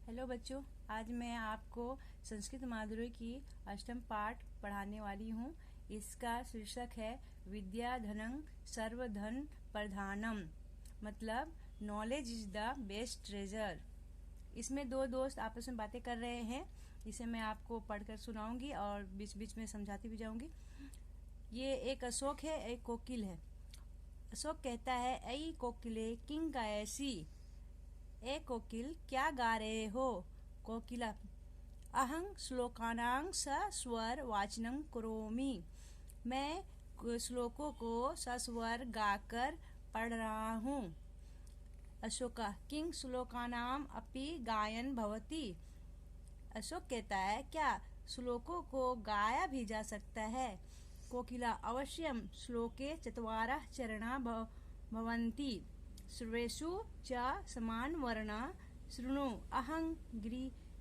Hello बच्चों, आज मैं आपको संस्कृत माधुर्य की अष्टम पाठ पढ़ाने वाली हूँ। इसका शीर्षक है विद्या धनं सर्वधन प्रधानम, मतलब knowledge is the best treasure. इसमें दो दोस्त आपस में बातें कर रहे हैं। इसे मैं आपको पढ़कर सुनाऊंगी और बीच बीच में समझाती भी जाऊंगी। ये एक अशोक है, एक कोकिल है। अशोक कहता है, ऐ कोकिले किंग गायसी। ए कोकिल, क्या गा रहे हो? कोकिला, अहं श्लोकानां सस्वर वाचनं करोमि। मैं श्लोकों को सस्वर गाकर पढ़ रहा हूँ। अशोका, किंग श्लोकानाम अपि गायन भवति। अशोक कहता है, क्या श्लोकों को गाया भी जा सकता है? कोकिला, अवश्यम, श्लोके चत्वारः चरणा भवन्ति, सर्वेषु च समान वर्णा शृणु अहं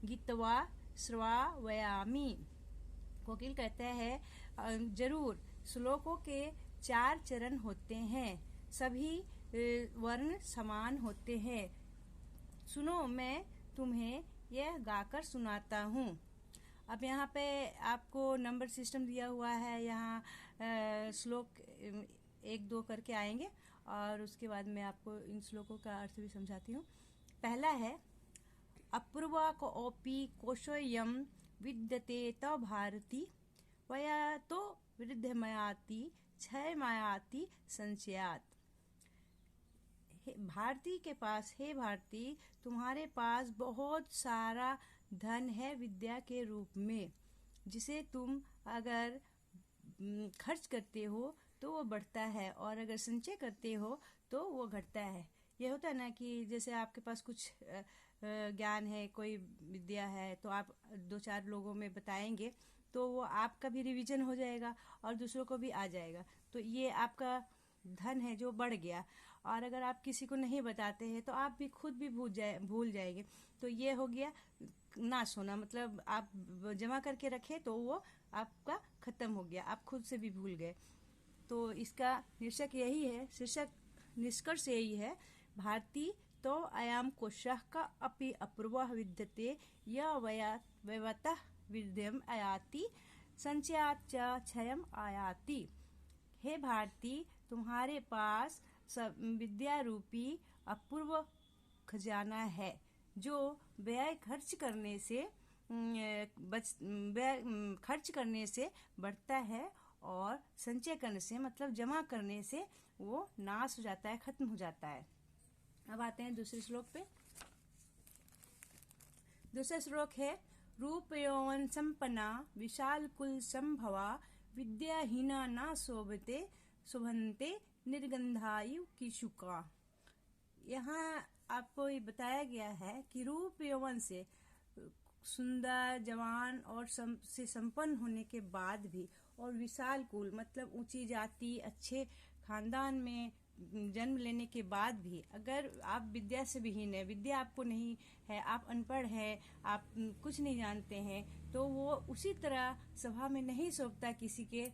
गीत्वा श्रावयामि। कोकिल कहते हैं, जरूर, श्लोकों के 4 चरण होते हैं, सभी वर्ण समान होते हैं। सुनो, मैं तुम्हें यह गाकर सुनाता हूँ। अब यहाँ पे आपको नंबर सिस्टम दिया हुआ है। यहाँ श्लोक 1-2 करके आएंगे और उसके बाद मैं आपको इन श्लोकों का अर्थ भी समझाती हूँ। पहला है, अपूर्वा कोऽपि कोशोऽयं विद्यते त भारती, वया तो वृद्धिमयाति क्षयमयाति संचयात्। भारती के पास, हे भारती, तुम्हारे पास बहुत सारा धन है विद्या के रूप में, जिसे तुम अगर खर्च करते हो तो वो बढ़ता है और अगर संचय करते हो तो वो घटता है। यह होता है ना कि जैसे आपके पास कुछ ज्ञान है, कोई विद्या है, तो आप 2-4 लोगों में बताएंगे तो वो आपका भी रिवीजन हो जाएगा और दूसरों को भी आ जाएगा। तो ये आपका धन है जो बढ़ गया। और अगर आप किसी को नहीं बताते हैं तो आप भी खुद भी भूल जाएंगे। तो ये हो गया नाश होना, मतलब आप जमा करके रखे तो वो आपका खत्म हो गया, आप खुद से भी भूल गए। तो इसका शीर्षक यही है, निष्कर्ष यही है, भारती तो अयम कोशः का अपि अपूर्वः विद्यते य वयवतः विद्यम आयाति संचयात् च क्षयम आयाति। हे भारती, तुम्हारे पास सब विद्या रूपी अपूर्व खजाना है, जो व्यय खर्च करने से बढ़ता है और संचय करने से, मतलब जमा करने से, वो नाश हो जाता है, खत्म हो जाता है। अब आते हैं दूसरे श्लोक पे। दूसरा श्लोक है, रूप यौवन संपन्ना विशाल कुल संभवा, विद्याहीना ना शोभन्ते निर्गंधायु की शुका। यहाँ आपको ये बताया गया है कि रूप यौवन से, सुंदर, जवान और से संपन्न होने के बाद भी, और विशाल कुल मतलब ऊंची जाति, अच्छे खानदान में जन्म लेने के बाद भी, अगर आप विद्या से विहीन है, विद्या आपको नहीं है, आप अनपढ़ हैं, आप कुछ नहीं जानते हैं, तो वो उसी तरह सभा में नहीं शोभता, किसी के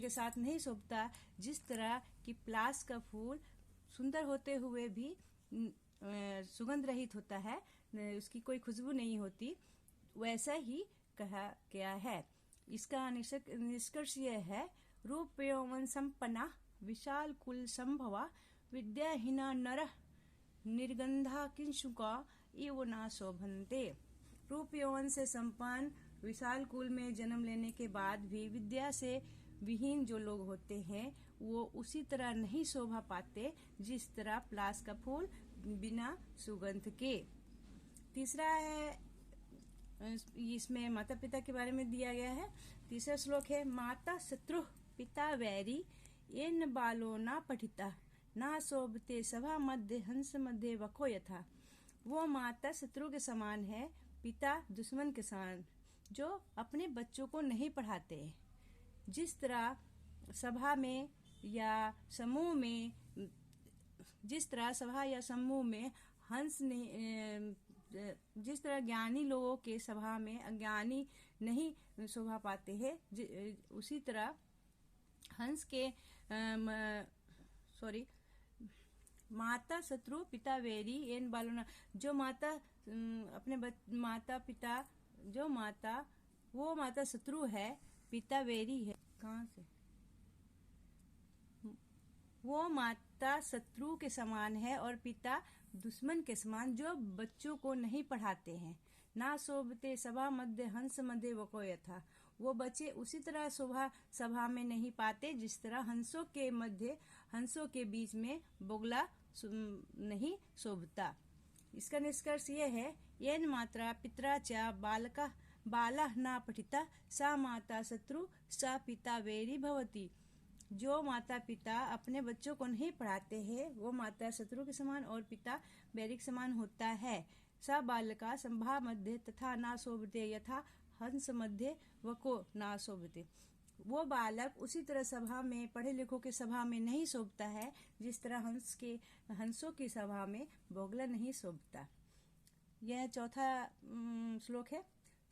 साथ नहीं शोभता, जिस तरह कि पलाश का फूल सुंदर होते हुए भी सुगंध रहित होता है, उसकी कोई खुशबू नहीं होती, वैसा ही कहा गया है। इसका निष्कर्ष यह है, रूप यौवन संपन्ना विशाल कुल संभवा, विद्याहीना नरः निर्गंधा किंशुका इव ना शोभन्ते। रूप यौवन से संपन्न, विशाल कुल में जन्म लेने के बाद भी विद्या से विहीन जो लोग होते हैं, वो उसी तरह नहीं शोभा पाते जिस तरह पलाश का फूल बिना सुगंध के। तीसरा है, इसमें माता पिता के बारे में दिया गया है। तीसरा श्लोक है, माता शत्रु पिता वैरी, येन बालो ना पठिता ना शोभते सभा मध्य हंस मध्य वको यथा। वो माता शत्रु के समान है, पिता दुश्मन के समान, जो अपने बच्चों को नहीं पढ़ाते। जिस तरह सभा या समूह में हंस नहीं, जिस तरह ज्ञानी लोगों के सभा में अज्ञानी नहीं शोभा पाते हैं, उसी तरह हंस के माता शत्रु पिता वैरी एन बालोना। जो माता अपने माता पिता, जो माता, वो माता शत्रु है, पिता वैरी है। कहाँ से? वो माता शत्रु के समान है और पिता दुश्मन के समान, जो बच्चों को नहीं पढ़ाते हैं। ना शोभते सभा मध्य हंस मध्य वको यथा। वो बच्चे उसी तरह शोभा सभा में नहीं पाते जिस तरह हंसों के मध्य, हंसों के बीच में बोगला नहीं शोभता। इसका निष्कर्ष ये है, येन मात्रा पित्रा च बालका बाला न पठिता सा माता शत्रु सा पिता वैरी भवती। जो माता पिता अपने बच्चों को नहीं पढ़ाते हैं वो माता शत्रु के समान और पिता वैरी के समान होता है। सा बालका संभा मध्य तथा ना शोभते यथा हंस मध्य वको ना शोभते। वो बालक उसी तरह सभा में, पढ़े लिखों के सभा में नहीं शोभता है जिस तरह हंसों की सभा में बोगला नहीं शोभता। यह चौथा श्लोक है।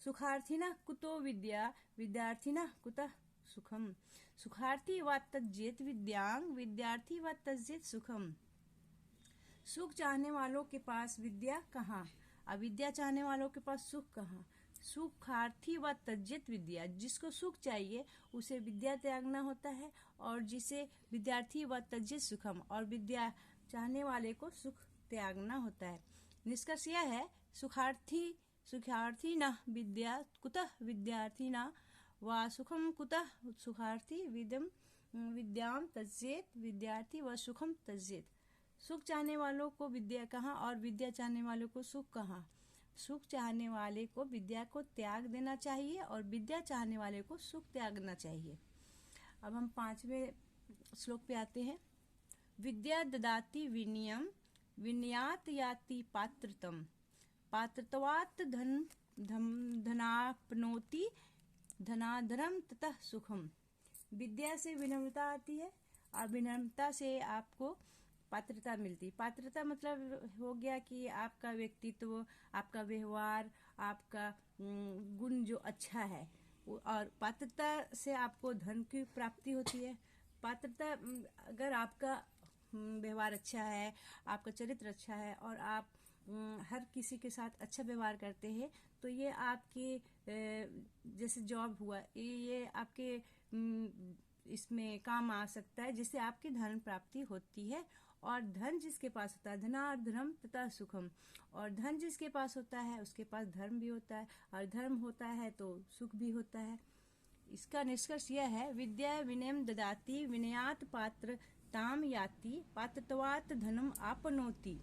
सुखार्थिना कुतो विद्या विद्यार्थिना कुतः सुखम। सुखार्थी व तज्जेत विद्यांग विद्यार्थी व तज्जेत सुखम। सुख चाहने वालों के पास विद्या कहाँ, अविद्या चाहने वालों के पास सुख कहाँ। सुखार्थी व तज्जित विद्या, जिसको सुख चाहिए उसे विद्या त्यागना होता है, और जिसे विद्यार्थी व तज्जित सुखम, और विद्या चाहने वाले को सुख त्यागना होता है। निष्कर्ष यह है, सुखार्थी न विद्या कुतः विद्यार्थी न व सुखम कुतः सुखार्थी विद्याम तज्जेत विद्यार्थी व सुखम तज्जेत। सुख चाहने वालों को विद्या कहाँ और विद्या चाहने वालों को सुख कहाँ। सुख चाहने वाले को विद्या को त्याग देना चाहिए और विद्या चाहने वाले को सुख त्यागना चाहिए। अब हम 5वें श्लोक पे आते हैं। विद्या ददाति विनयम विनयात याति पात्रतम पात्रत्वात् धनाप्नोति धनाधरम ततः सुखम। विद्या से विनम्रता आती है और विनम्रता से आपको पात्रता मिलती। पात्रता मतलब हो गया कि आपका व्यक्तित्व, आपका व्यवहार, आपका गुण जो अच्छा है, और पात्रता से आपको धन की प्राप्ति होती है। पात्रता, अगर आपका व्यवहार अच्छा है, आपका चरित्र अच्छा है और आप हर किसी के साथ अच्छा व्यवहार करते हैं, तो ये आपके जैसे जॉब हुआ, ये आपके इसमें काम आ सकता है, जिससे आपकी धन प्राप्ति होती है। और धन जिसके पास होता है, धनार्धनम तथा सुखम, और धन जिसके पास होता है उसके पास धर्म भी होता है, और धर्म होता है तो सुख भी होता है। इसका निष्कर्ष यह है, विद्या विनयम ददाति विनयात पात्र ताम याति पात्रत्वात् धनम आपनोति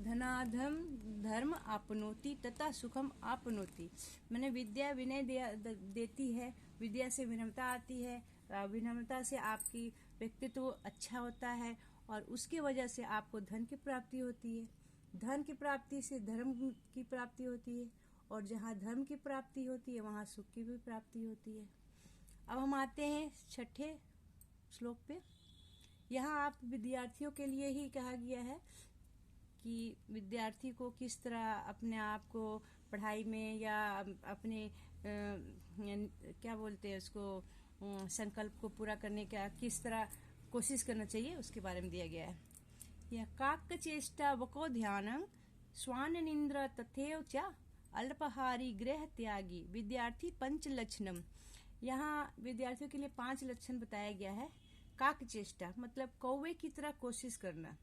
धनाधम धर्म आपनोति तथा सुखम आपनोति। मैंने विद्या विनय देती है, विद्या से विनम्रता आती है, विनम्रता से आपकी व्यक्तित्व अच्छा होता है और उसकी वजह से आपको धन की प्राप्ति होती है। धन की प्राप्ति से धर्म की प्राप्ति होती है, और जहाँ धर्म की प्राप्ति होती है वहाँ सुख की भी प्राप्ति होती है। अब हम आते हैं 6ठे श्लोक पे। यहाँ आप विद्यार्थियों के लिए ही कहा गया है कि विद्यार्थी को किस तरह अपने आप को पढ़ाई में या अपने क्या बोलते हैं उसको, संकल्प को पूरा करने का किस तरह कोशिश करना चाहिए उसके बारे में दिया गया है। यह काक चेष्टा वको ध्यानं स्वान निंद्र तथेव च अल्पहारी गृह त्यागी विद्यार्थी पंच लक्षणम। यहाँ विद्यार्थियों के लिए 5 लक्षण बताया गया है। काक चेष्टा मतलब कौवे की तरह कोशिश करना,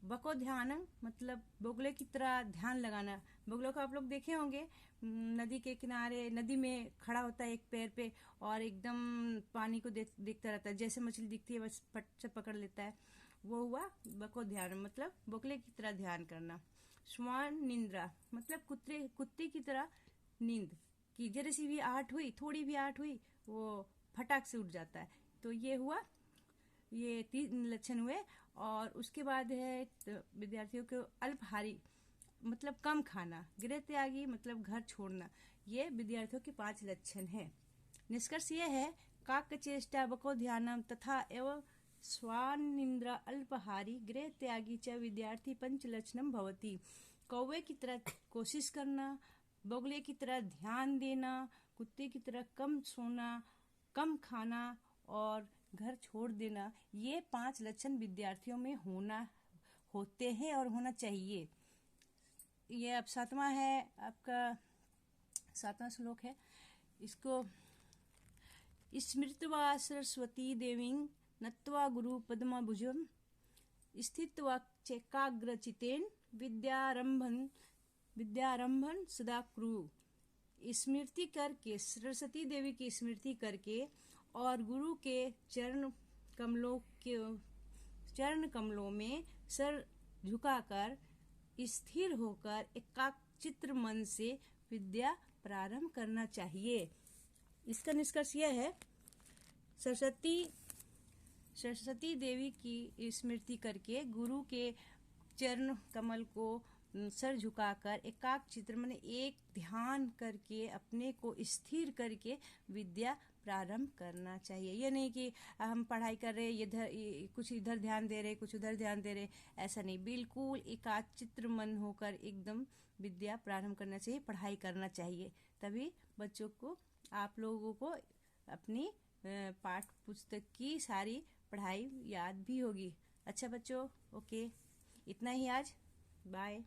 बको ध्यान मतलब बोगले की तरह ध्यान लगाना। बोगलों को आप लोग देखे होंगे, नदी के किनारे, नदी में खड़ा होता है एक पैर पे और एकदम पानी को देखता रहता है, जैसे मछली दिखती है बस फट से पकड़ लेता है, वो हुआ बको ध्यान मतलब बोगले की तरह ध्यान करना। श्वान निंद्रा मतलब कुत्ते की तरह नींद की, जरा सी भी आहट हुई, थोड़ी भी आहट हुई, वो फटाक से उठ जाता है। तो ये हुआ, ये 3 लक्षण हुए। और उसके बाद है विद्यार्थियों को अल्पहारी मतलब कम खाना, गृह त्यागी मतलब घर छोड़ना। ये विद्यार्थियों के 5 लक्षण हैं। निष्कर्ष ये है, काक चेष्टा बको ध्यानम तथा एवं स्वानिंद्र अल्पहारी गृह त्यागी च विद्यार्थी पंच लक्षणम भवति। कौवे की तरह कोशिश करना, बोगले की तरह ध्यान देना, कुत्ते की तरह कम सोना, कम खाना और घर छोड़ देना, ये 5 लक्षण विद्यार्थियों में होते हैं और होना चाहिए। ये अब 7वां है, आपका 7वां श्लोक है। इसको स्मृत्वा सरस्वती देवीं नत्वा गुरु पद्मभुजं स्थित्वा चैकाग्रचित्तेन विद्यारंभन सदा कुरु। स्मृति करके, सरस्वती देवी की स्मृति करके और गुरु के चरण कमलों में सर झुकाकर स्थिर होकर एकाग्रचित्त मन से विद्या प्रारंभ करना चाहिए। इसका निष्कर्ष यह है, सरस्वती देवी की स्मृति करके गुरु के चरण कमल को सर झुकाकर एकाग्रचित्त मन, एक ध्यान करके अपने को स्थिर करके विद्या प्रारंभ करना चाहिए। ये नहीं कि हम पढ़ाई कर रहे, कुछ इधर ध्यान दे रहे, कुछ उधर ध्यान दे रहे, ऐसा नहीं। बिल्कुल एकाग्रचित्त मन होकर एकदम विद्या प्रारंभ करना चाहिए, पढ़ाई करना चाहिए। तभी बच्चों को, आप लोगों को अपनी पाठ पुस्तक की सारी पढ़ाई याद भी होगी। अच्छा बच्चों, ओके, इतना ही आज, बाय।